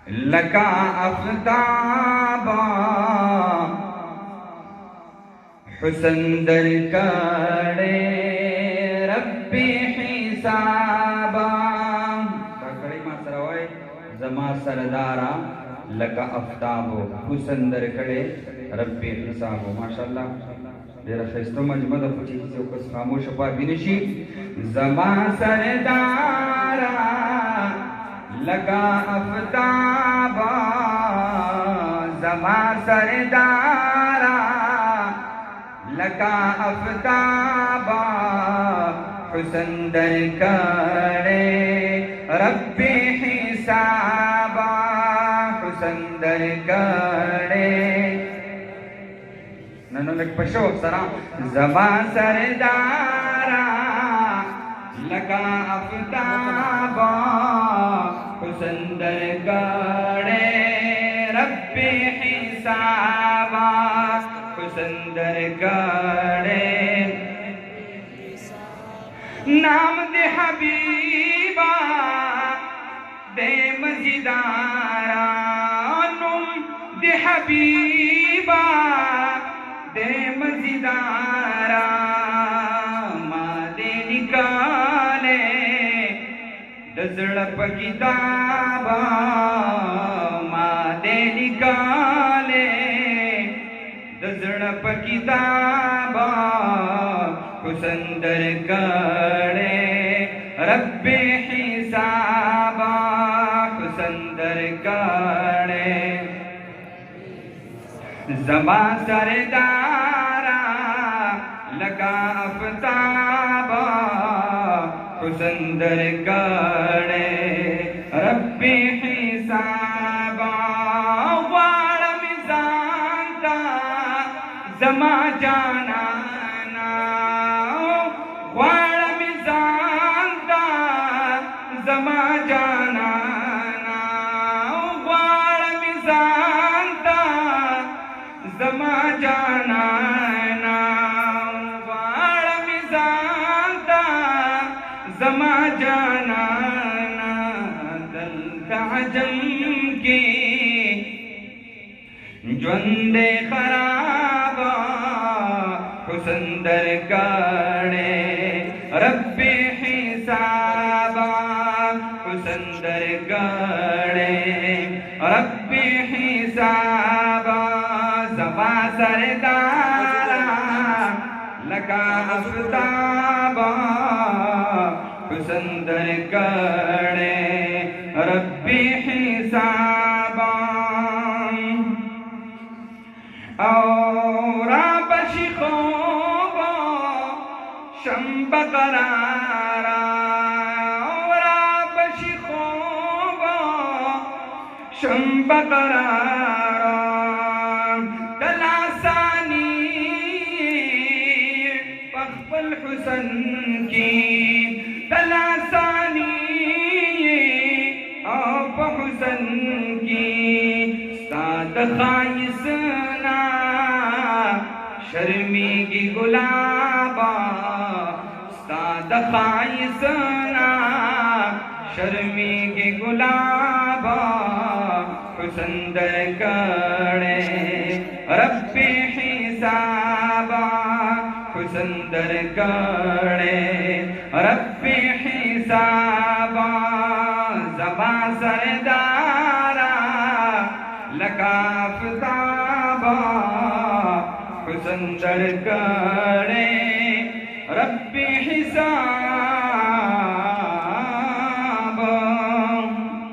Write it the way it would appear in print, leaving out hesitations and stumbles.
लका अफ्ताबा हुसन दर करे रब्बी हिसाबा कड़ी मात्रा होय जमा सरदारा लका अफ्ताबो हुसन दर करे रब्बी हिसाबो माशाअल्लाह मेरा फैसलो मजमद पूछी से कुछ खामोश पा बिनशी जमा सरदारा लगा अफ्ताबा जमा सरदारा लगा अफ्ताबा हुसन दर करे रब्बी हिसाबा हुसन दर करे ननोलक पशो सरा जमा सरदारा लगा अफ्ताबा हुसन दर करे रब्बी हिसाबा हुसन दर करे नाम दे हबीबा दे मजीदारा नुम दे हबीबा दे मजीदारा मादे निकाले दजड़प किताबा मादे निकाले दजड़प किताबा हुसन दर करे रब्बे हिसाबा हुसन दर करे जमा सरदारा लगा अफ्ताबा हुसन दर करे रब्बी हिसाबा वाड़ मिजानता जमा जाना वाड़ मिजानता जमा जाना वाड़ मिजानता जमा जाना वाड़ मिजानता जमा जाना दलताजम की ज्वंदे खराबा हुसन दर करे रब्बी हिसाबा हुसन दर करे रब्बी हिसाबा जमा सरदारा लगा अफ्ताबा हुसन दर करे रब्बी हिसाबा और बशिखोबा शंब करारा और बशिखोबा शंब करारा तलासानी पखपल हुसन की तलासानी आप हुसन की सात खाइसना शर्मीगी गुलाबा सात खाइसना शर्मीगी गुलाबा हुसन दर करे रब्बी हिसाबा हुसन दर करे रब्बी हिसाबा जमा सरदारा लगा अफ्ताबा हुसन दर करे रब्बी